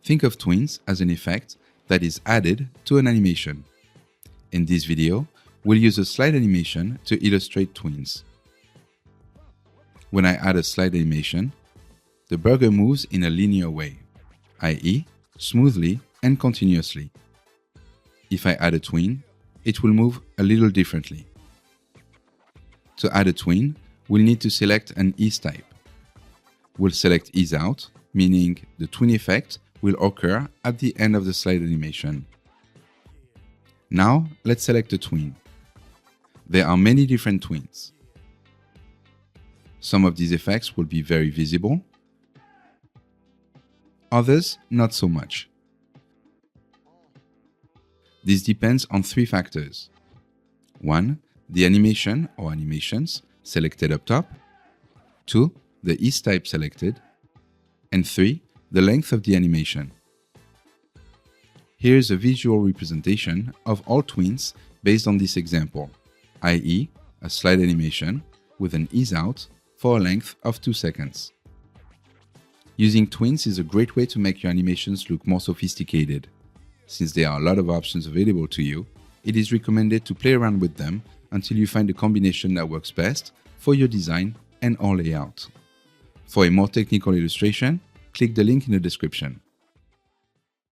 Think of tweens as an effect that is added to an animation. In this video, we'll use a slide animation to illustrate tweens. When I add a slide animation, the burger moves in a linear way, i.e., smoothly and continuously. If I add a tween, it will move a little differently. To add a tween, we'll need to select an ease type. We'll select ease out, meaning the tween effect will occur at the end of the slide animation. Now, let's select a tween. There are many different tweens. Some of these effects will be very visible, others not so much. This depends on three factors. 1. The animation or animations selected up top. 2. The ease type selected. And 3. The length of the animation. Here is a visual representation of all tweens based on this example, i.e., a slide animation with an ease out for a length of 2 seconds. Using tweens is a great way to make your animations look more sophisticated. Since there are a lot of options available to you, it is recommended to play around with them until you find a combination that works best for your design and or layout. For a more technical illustration, click the link in the description.